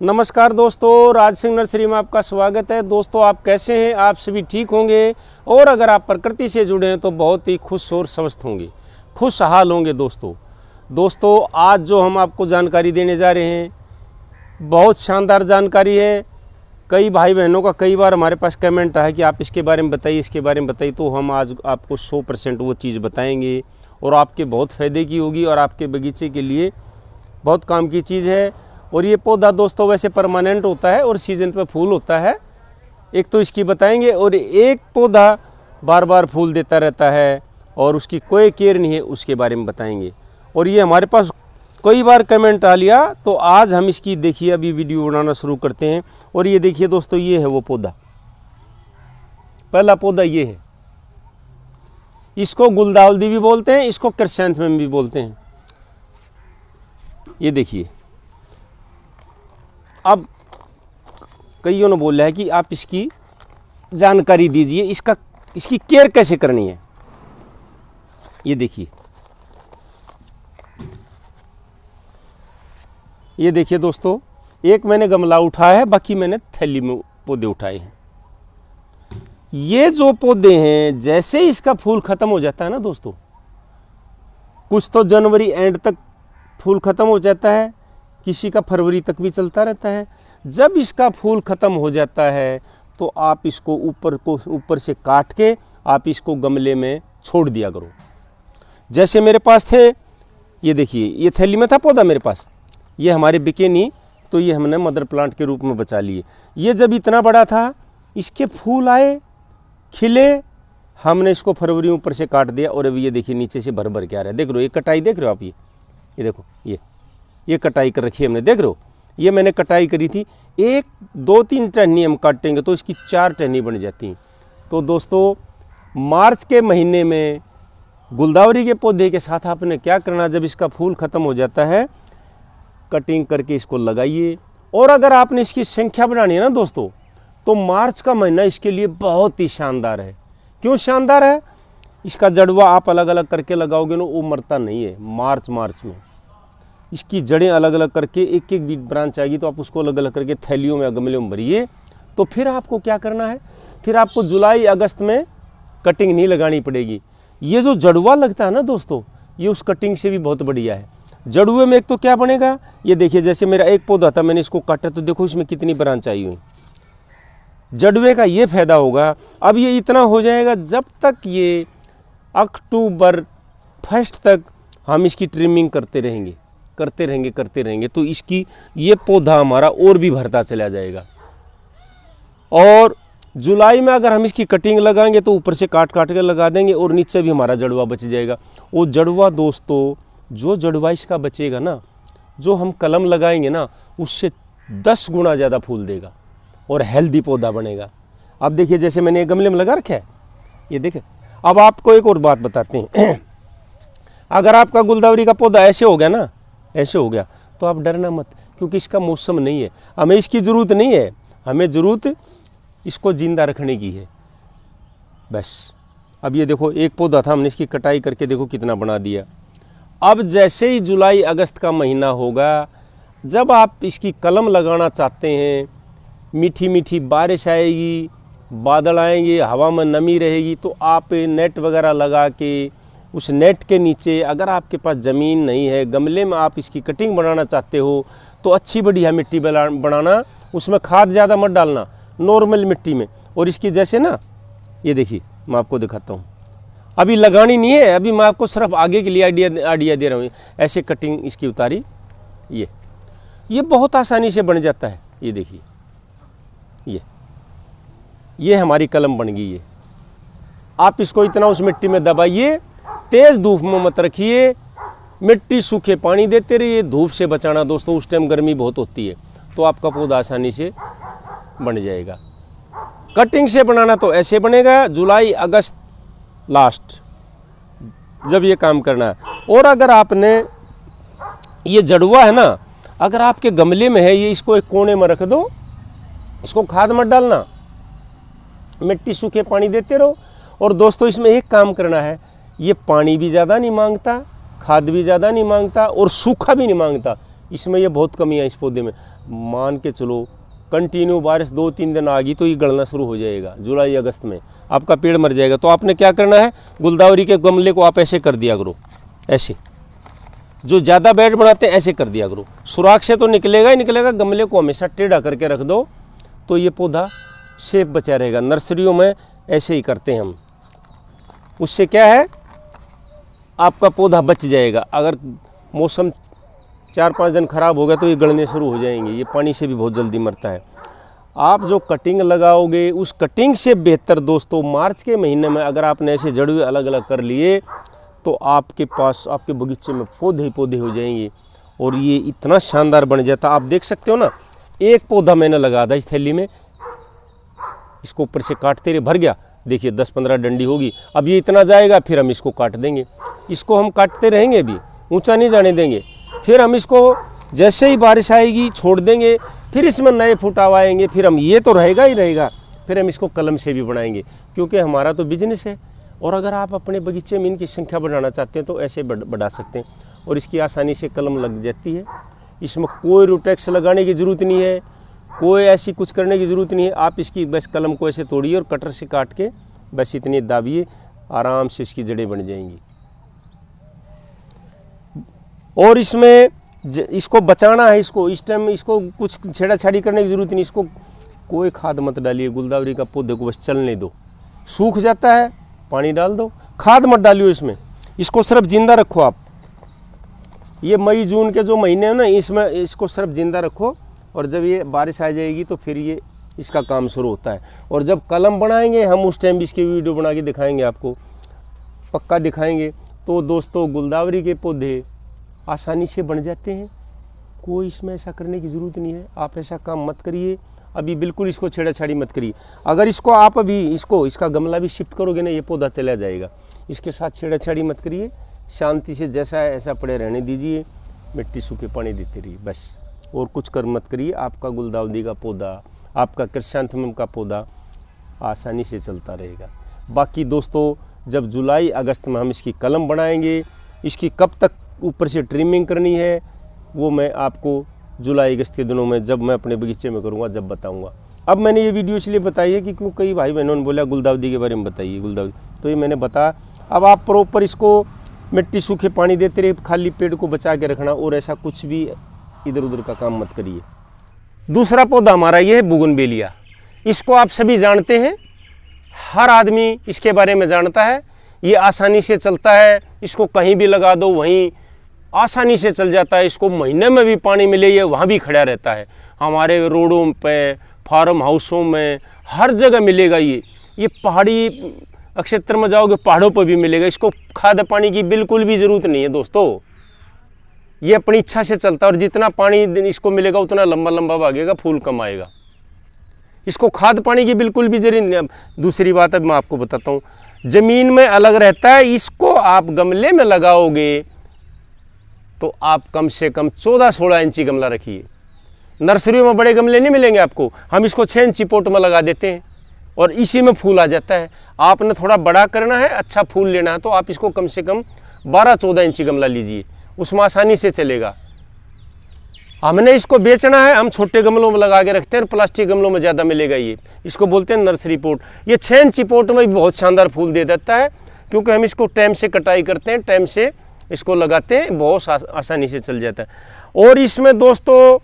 नमस्कार दोस्तों, राज सिंह नर्सरी में आपका स्वागत है। दोस्तों आप कैसे हैं? आप सभी ठीक होंगे और अगर आप प्रकृति से जुड़े हैं तो बहुत ही खुश और स्वस्थ होंगे, खुशहाल होंगे। दोस्तों आज जो हम आपको जानकारी देने जा रहे हैं बहुत शानदार जानकारी है। कई भाई बहनों का कई बार हमारे पास कमेंट आया कि आप इसके बारे में बताइए, इसके बारे में बताइए। तो हम आज आपको 100% वो चीज़ बताएंगे और आपके बहुत फ़ायदे की होगी और आपके बगीचे के लिए बहुत काम की चीज़ है। और ये पौधा दोस्तों वैसे परमानेंट होता है और सीजन पे फूल होता है। एक तो इसकी बताएंगे और एक पौधा बार बार फूल देता रहता है और उसकी कोई केयर नहीं है, उसके बारे में बताएंगे। और ये हमारे पास कई बार कमेंट आ लिया तो आज हम इसकी देखिए अभी वीडियो बनाना शुरू करते हैं। और ये देखिए दोस्तों, ये है वो पौधा, पहला पौधा ये है। इसको गुलदाउदी भी बोलते हैं, इसको क्रिसैंथेमम भी बोलते हैं। ये देखिए, अब कईयों ने बोला है कि आप इसकी जानकारी दीजिए, इसकी केयर कैसे करनी है। ये देखिए, ये देखिए दोस्तों, एक मैंने गमला उठाया है, बाकी मैंने थैली में पौधे उठाए हैं। ये जो पौधे हैं जैसे इसका फूल खत्म हो जाता है ना दोस्तों, कुछ तो जनवरी एंड तक फूल खत्म हो जाता है, किसी का फरवरी तक भी चलता रहता है। जब इसका फूल खत्म हो जाता है तो आप इसको ऊपर से काट के आप इसको गमले में छोड़ दिया करो। जैसे मेरे पास थे, ये देखिए, ये थैली में था पौधा मेरे पास, ये हमारे बिके नहीं तो ये हमने मदर प्लांट के रूप में बचा लिए। ये जब इतना बड़ा था, इसके फूल आए, खिले, हमने इसको फरवरी में ऊपर से काट दिया और अभी ये देखिए नीचे से भर भर के आ रहा है। देख रहे हो, ये कटाई देख रहे हो आप, ये देखो, ये कटाई कर रखी है हमने, देख रहे हो। ये मैंने कटाई करी थी, 1 2 3 टहनी हम काटेंगे तो इसकी 4 टहनी बन जाती हैं। तो दोस्तों मार्च के महीने में गुलदावरी के पौधे के साथ आपने क्या करना, जब इसका फूल ख़त्म हो जाता है कटिंग करके इसको लगाइए। और अगर आपने इसकी संख्या बढ़ानी है ना दोस्तों, तो मार्च का महीना इसके लिए बहुत ही शानदार है। क्यों शानदार है? इसका जड़वा आप अलग अलग करके लगाओगे ना, वो मरता नहीं है। मार्च में इसकी जड़ें अलग अलग करके एक एक ब्रांच आएगी तो आप उसको अलग अलग करके थैलियों में गमलों में भरिए। तो फिर आपको क्या करना है, फिर आपको जुलाई अगस्त में कटिंग नहीं लगानी पड़ेगी। ये जो जड़वा लगता है ना दोस्तों, ये उस कटिंग से भी बहुत बढ़िया है। जड़ुए में एक तो क्या बनेगा, ये देखिए, जैसे मेरा एक पौधा था, मैंने इसको काटा तो देखो इसमें कितनी ब्रांच आई हुई। जड़ुए का ये फायदा होगा, अब ये इतना हो जाएगा जब तक ये अक्टूबर 1 तक हम इसकी ट्रिमिंग करते रहेंगे तो इसकी ये पौधा हमारा और भी भरता चला जाएगा। और जुलाई में अगर हम इसकी कटिंग लगाएंगे तो ऊपर से काट के लगा देंगे और नीचे भी हमारा जड़वा बच जाएगा। वो जड़वा दोस्तों, जो जड़वा इसका बचेगा ना, जो हम कलम लगाएंगे ना, उससे 10 गुना ज़्यादा फूल देगा और हेल्दी पौधा बनेगा। अब देखिए, जैसे मैंने एक गमले में लगा रखा है, ये देखें। अब आपको एक और बात बताते हैं अगर आपका गुलदावरी का पौधा ऐसे हो गया ना, ऐसे हो गया, तो आप डरना मत, क्योंकि इसका मौसम नहीं है, हमें इसकी ज़रूरत नहीं है। हमें ज़रूरत इसको ज़िंदा रखने की है बस। अब ये देखो, एक पौधा था, हमने इसकी कटाई करके देखो कितना बना दिया। अब जैसे ही जुलाई अगस्त का महीना होगा, जब आप इसकी कलम लगाना चाहते हैं, मीठी मीठी बारिश आएगी, बादल आएंगे, हवा में नमी रहेगी, तो आप नेट वगैरह लगा के उस नेट के नीचे, अगर आपके पास ज़मीन नहीं है, गमले में आप इसकी कटिंग बनाना चाहते हो, तो अच्छी बढ़िया मिट्टी बनाना, उसमें खाद ज़्यादा मत डालना, नॉर्मल मिट्टी में। और इसकी जैसे ना, ये देखिए, मैं आपको दिखाता हूँ, अभी लगानी नहीं है, अभी मैं आपको सिर्फ आगे के लिए आइडिया दे रहा हूँ। ऐसे कटिंग इसकी उतारी, ये बहुत आसानी से बन जाता है। ये देखिए, ये हमारी कलम बन गई है। आप इसको इतना उस मिट्टी में दबाइए, तेज़ धूप में मत रखिए, मिट्टी सूखे पानी देते रहिए, धूप से बचाना दोस्तों, उस टाइम गर्मी बहुत होती है, तो आपका पौधा आसानी से बन जाएगा। कटिंग से बनाना तो ऐसे बनेगा, जुलाई अगस्त लास्ट जब ये काम करना है। और अगर आपने ये जड़ुआ है ना, अगर आपके गमले में है, ये इसको एक कोने में रख दो, इसको खाद मत डालना, मिट्टी सूखे पानी देते रहो। और दोस्तों इसमें एक काम करना है, ये पानी भी ज़्यादा नहीं मांगता, खाद भी ज़्यादा नहीं मांगता और सूखा भी नहीं मांगता। इसमें ये बहुत कमी है इस पौधे में। मान के चलो कंटिन्यू बारिश 2-3 दिन आ गई तो ये गलना शुरू हो जाएगा। जुलाई अगस्त में आपका पेड़ मर जाएगा। तो आपने क्या करना है, गुलदावरी के गमले को आप ऐसे कर दिया करो, ऐसे जो ज़्यादा बेड बनाते हैं ऐसे कर दिया करो। सुराख से तो निकलेगा ही निकलेगा, गमले को हमेशा टेढ़ा करके रख दो तो ये पौधा शेप बचा रहेगा। नर्सरियों में ऐसे ही करते हैं हम, उससे क्या है आपका पौधा बच जाएगा। अगर मौसम 4-5 दिन खराब हो गया तो ये गलने शुरू हो जाएंगे। ये पानी से भी बहुत जल्दी मरता है। आप जो कटिंग लगाओगे उस कटिंग से बेहतर दोस्तों मार्च के महीने में अगर आपने ऐसे जड़वे अलग अलग कर लिए तो आपके पास आपके बगीचे में पौधे ही पौधे हो जाएंगे और ये इतना शानदार बन जाता। आप देख सकते हो ना, एक पौधा मैंने लगा था इस थैली में, इसको ऊपर से काटते रहे, भर गया। देखिए 10-15 डंडी होगी। अब ये इतना जाएगा, फिर हम इसको काट देंगे। इसको हम काटते रहेंगे, अभी ऊंचा नहीं जाने देंगे। फिर हम इसको जैसे ही बारिश आएगी छोड़ देंगे, फिर इसमें नए फुटाव आएंगे। फिर हम ये तो रहेगा ही रहेगा, फिर हम इसको कलम से भी बनाएंगे क्योंकि हमारा तो बिजनेस है। और अगर आप अपने बगीचे में इनकी संख्या बढ़ाना चाहते हैं तो ऐसे बढ़ा सकते हैं और इसकी आसानी से कलम लग जाती है। इसमें कोई रूटेक्स लगाने की ज़रूरत नहीं है, कोई ऐसी कुछ करने की ज़रूरत नहीं है। आप इसकी बस कलम को ऐसे तोड़िए और कटर से काट के बस इतनी दाबिए, आराम से इसकी जड़ें बन जाएंगी। और इसमें इसको बचाना है, इसको इस टाइम इसको कुछ छेड़ाछाड़ी करने की ज़रूरत नहीं। इसको कोई खाद मत डालिए, गुलदावरी का पौधे को बस चलने दो। सूख जाता है पानी डाल दो, खाद मत डालियो इसमें। इसको सिर्फ जिंदा रखो आप। ये मई जून के जो महीने हैं ना, इसमें इसको सिर्फ जिंदा रखो और जब ये बारिश आ जाएगी तो फिर ये इसका काम शुरू होता है। और जब कलम बनाएंगे हम उस टाइम भी इसकी वीडियो बना के दिखाएंगे, आपको पक्का दिखाएंगे। तो दोस्तों गुलदावरी के पौधे आसानी से बन जाते हैं, कोई इसमें ऐसा करने की ज़रूरत नहीं है। आप ऐसा काम मत करिए, अभी बिल्कुल इसको छेड़ाछाड़ी मत करिए। अगर इसको आप अभी इसका गमला भी शिफ्ट करोगे ना, ये पौधा चला जाएगा। इसके साथ छेड़ाछाड़ी मत करिए, शांति से जैसा है ऐसा पड़े रहने दीजिए, मिट्टी सूखे पानी देते रहिए बस, और कुछ कर मत करिए। आपका गुलदाउदी का पौधा, आपका क्रिसैंथेमम का पौधा आसानी से चलता रहेगा। बाकी दोस्तों जब जुलाई अगस्त में हम इसकी कलम बनाएंगे, इसकी कब तक ऊपर से ट्रिमिंग करनी है वो मैं आपको जुलाई अगस्त के दिनों में जब मैं अपने बगीचे में करूँगा जब बताऊँगा। अब मैंने ये वीडियो इसलिए बताई है कि क्यों कई भाई बहनों ने बोला गुलदाउदी के बारे में बताइए गुलदाउदी, तो ये मैंने बताया। अब आप प्रॉपर इसको मिट्टी सूखे पानी देते रहिए, खाली पेड़ को बचा के रखना, और ऐसा कुछ भी इधर उधर का काम मत करिए। दूसरा पौधा हमारा ये है बोगनवेलिया। इसको आप सभी जानते हैं, हर आदमी इसके बारे में जानता है। ये आसानी से चलता है, इसको कहीं भी लगा दो वहीं आसानी से चल जाता है। इसको महीने में भी पानी मिले ये वहाँ भी खड़ा रहता है। हमारे रोडों पे, फार्म हाउसों में, हर जगह मिलेगा ये पहाड़ी क्षेत्र में जाओगे पहाड़ों पर भी मिलेगा। इसको खाद पानी की बिल्कुल भी ज़रूरत नहीं है दोस्तों, ये अपनी इच्छा से चलता है और जितना पानी इसको मिलेगा उतना लंबा लंबा भागेगा, फूल कम आएगा। इसको खाद पानी की बिल्कुल भी जरूरत नहीं। दूसरी बात अब मैं आपको बताता हूँ, ज़मीन में अलग रहता है, इसको आप गमले में लगाओगे तो आप कम से कम 14-16 इंची गमला रखिए। नर्सरियों में बड़े गमले नहीं मिलेंगे आपको, हम इसको 6 इंची पोट में लगा देते हैं और इसी में फूल आ जाता है। आपने थोड़ा बड़ा करना है, अच्छा फूल लेना है तो आप इसको कम से कम 12-14 इंची गमला लीजिए, उसमें आसानी से चलेगा। हमने इसको बेचना है, हम छोटे गमलों में लगा के रखते हैं और प्लास्टिक गमलों में ज़्यादा मिलेगा ये, इसको बोलते हैं नर्सरी पोट। ये 6 इंची पोट में भी बहुत शानदार फूल दे देता है क्योंकि हम इसको टाइम से कटाई करते हैं, टाइम से इसको लगाते हैं, बहुत आसानी से चल जाता है। और इसमें दोस्तों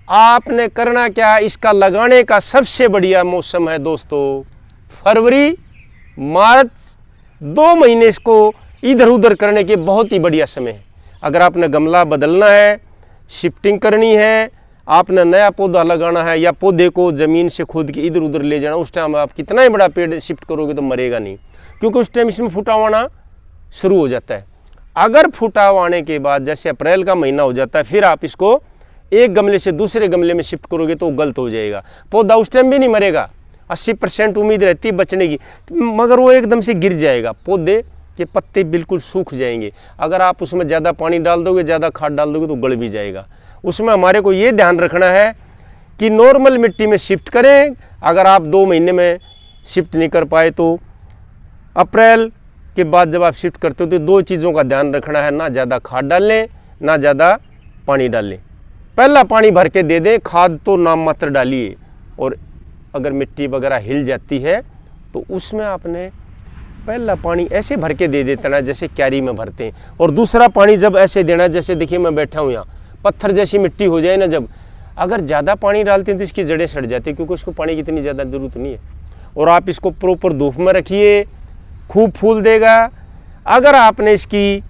आपने करना क्या, इसका लगाने का सबसे बढ़िया मौसम है दोस्तों फरवरी मार्च, 2 महीने इसको इधर उधर करने के बहुत ही बढ़िया समय है। अगर आपने गमला बदलना है, शिफ्टिंग करनी है, आपने नया पौधा लगाना है या पौधे को ज़मीन से खोद के इधर उधर ले जाना, उस टाइम आप कितना ही बड़ा पेड़ शिफ्ट करोगे तो मरेगा नहीं, क्योंकि उस टाइम इसमें फुटाव आना शुरू हो जाता है। अगर फुटाव आने के बाद जैसे अप्रैल का महीना हो जाता है, फिर आप इसको एक गमले से दूसरे गमले में शिफ्ट करोगे तो गलत हो जाएगा। पौधा उस टाइम भी नहीं मरेगा, 80% उम्मीद रहती है बचने की, मगर वो एकदम से गिर जाएगा, पौधे के पत्ते बिल्कुल सूख जाएंगे। अगर आप उसमें ज़्यादा पानी डाल दोगे, ज़्यादा खाद डाल दोगे तो गल भी जाएगा। उसमें हमारे को ये ध्यान रखना है कि नॉर्मल मिट्टी में शिफ्ट करें। अगर आप 2 महीने में शिफ्ट नहीं कर पाए तो अप्रैल के बाद जब आप शिफ्ट करते हो तो 2 चीज़ों का ध्यान रखना है, ना ज़्यादा खाद डालें ना ज़्यादा पानी डालें। पहला पानी भर के दे दें, खाद तो नाम मात्र डालिए। और अगर मिट्टी वगैरह हिल जाती है तो उसमें आपने पहला पानी ऐसे भर के दे देता ना जैसे क्यारी में भरते हैं, और दूसरा पानी जब ऐसे देना, जैसे देखिए मैं बैठा हूँ यहाँ, पत्थर जैसी मिट्टी हो जाए ना जब, अगर ज़्यादा पानी डालते हैं तो इसकी जड़ें सड़ जाती हैं, क्योंकि उसको पानी की इतनी ज़्यादा ज़रूरत नहीं है। और आप इसको प्रॉपर धूप में रखिए, खूब फूल देगा। अगर आपने इसकी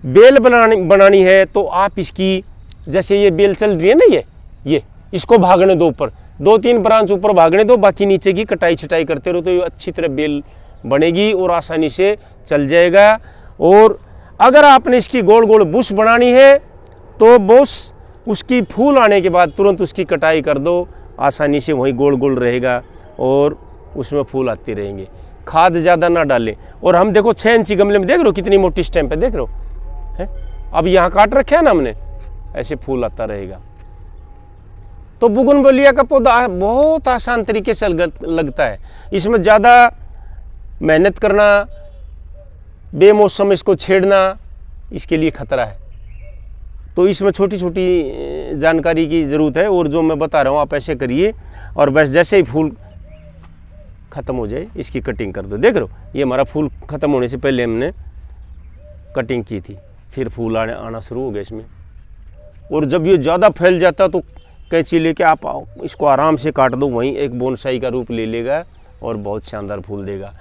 बेल बनानी है तो आप इसकी, जैसे ये बेल चल रही है ना, ये इसको भागने दो, ऊपर 2-3 ब्रांच ऊपर भागने दो, बाकी नीचे की कटाई छटाई करते रहो, तो ये अच्छी तरह बेल बनेगी और आसानी से चल जाएगा। और अगर आपने इसकी गोल गोल बुश बनानी है तो बुश उसकी फूल आने के बाद तुरंत उसकी कटाई कर दो, आसानी से वहीं गोल गोल रहेगा और उसमें फूल आते रहेंगे। खाद ज़्यादा ना डालें। और हम देखो 6 इंची गमले में देख रहे हो कितनी मोटी स्टेम है, देख रहे हो है, अब यहाँ काट रखे है ना हमने, ऐसे फूल आता रहेगा। तो बोगनविलिया का पौधा बहुत आसान तरीके से लगता है। इसमें ज़्यादा मेहनत करना, बेमौसम इसको छेड़ना, इसके लिए खतरा है। तो इसमें छोटी छोटी जानकारी की ज़रूरत है, और जो मैं बता रहा हूँ आप ऐसे करिए, और बस जैसे ही फूल ख़त्म हो जाए इसकी कटिंग कर दो। देख रहे हो ये हमारा फूल ख़त्म होने से पहले हमने कटिंग की थी, फिर फूल आना शुरू हो गया इसमें। और जब ये ज़्यादा फैल जाता तो कैंची लेके आप इसको आराम से काट दो, वहीं एक बोनसाई का रूप ले लेगा और बहुत शानदार फूल देगा।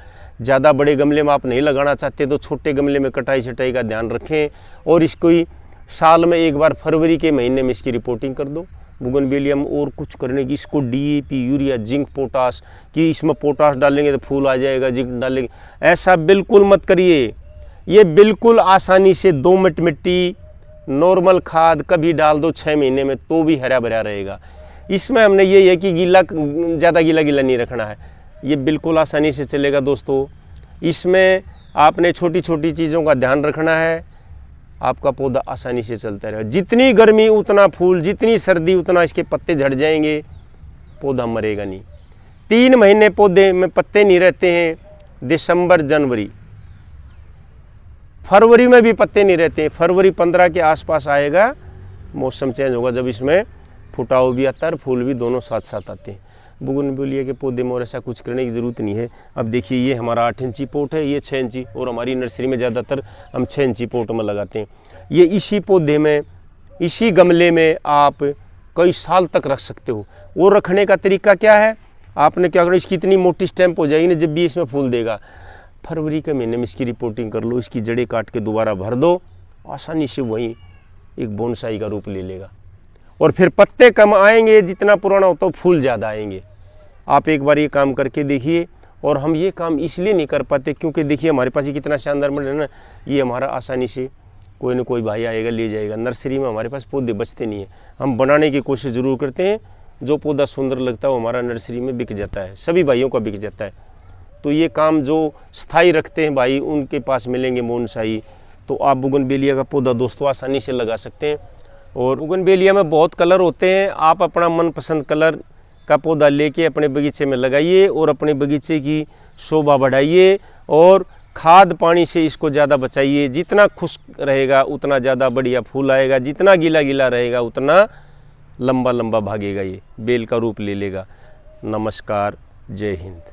ज़्यादा बड़े गमले में आप नहीं लगाना चाहते तो छोटे गमले में कटाई छटाई का ध्यान रखें, और इसको ही साल में एक बार फरवरी के महीने में इसकी रिपोर्टिंग कर दो। बोगनविलिया में और कुछ करने की, इसको DAP, यूरिया, जिंक, पोटास, कि इसमें पोटास डालेंगे तो फूल आ जाएगा, जिंक डालेंगे, ऐसा बिल्कुल मत करिए। ये बिल्कुल आसानी से दोमट मिट्टी, नॉर्मल खाद कभी डाल दो 6 महीने में तो भी हरा भरा रहेगा। इसमें हमने ये है कि गीला, ज़्यादा गीला नहीं रखना है, ये बिल्कुल आसानी से चलेगा दोस्तों। इसमें आपने छोटी छोटी चीज़ों का ध्यान रखना है, आपका पौधा आसानी से चलता रहेगा। जितनी गर्मी उतना फूल, जितनी सर्दी उतना इसके पत्ते झड़ जाएंगे, पौधा मरेगा नहीं। 3 महीने पौधे में पत्ते नहीं रहते हैं, दिसंबर, जनवरी, फरवरी में भी पत्ते नहीं रहते हैं। फरवरी 15 के आसपास आएगा, मौसम चेंज होगा, जब इसमें फुटाव भी आता है और फूल भी, दोनों साथ साथ आते हैं। बोगनविलिया के पौधे में और ऐसा कुछ करने की ज़रूरत नहीं है। अब देखिए ये हमारा 8 इंची पोट है, ये 6 इंची, और हमारी नर्सरी में ज़्यादातर हम 6 इंची पोट में लगाते हैं। ये इसी पौधे में, इसी गमले में आप कई साल तक रख सकते हो। वो रखने का तरीका क्या है, आपने क्या करना, इसकी इतनी मोटी स्टैम्प हो जाएगी ना, जब भी इसमें फूल देगा, फरवरी के महीने में इसकी रिपोर्टिंग कर लो, इसकी जड़ें काट के दोबारा भर दो, आसानी से वहीं एक बोनसाई का रूप ले लेगा। और फिर पत्ते कम आएंगे, जितना पुराना होता है फूल ज़्यादा आएंगे। आप एक बार ये काम करके देखिए। और हम ये काम इसलिए नहीं कर पाते क्योंकि देखिए हमारे पास ये कितना शानदार मॉडल है ना, ये हमारा आसानी से कोई ना कोई भाई आएगा ले जाएगा। नर्सरी में हमारे पास पौधे बचते नहीं हैं, हम बनाने की कोशिश ज़रूर करते हैं। जो पौधा सुंदर लगता है वो हमारा नर्सरी में बिक जाता है, सभी भाइयों का बिक जाता है। तो ये काम जो स्थायी रखते हैं भाई, उनके पास मिलेंगे बोनसाई। तो आप बोगनविलिया का पौधा दोस्तों आसानी से लगा सकते हैं। और बोगनविलिया में बहुत कलर होते हैं, आप अपना मनपसंद कलर का पौधा लेके अपने बगीचे में लगाइए और अपने बगीचे की शोभा बढ़ाइए। और खाद पानी से इसको ज़्यादा बचाइए। जितना खुश्क रहेगा उतना ज़्यादा बढ़िया फूल आएगा, जितना गीला गीला रहेगा उतना लंबा लंबा भागेगा, ये बेल का रूप ले लेगा। नमस्कार, जय हिंद।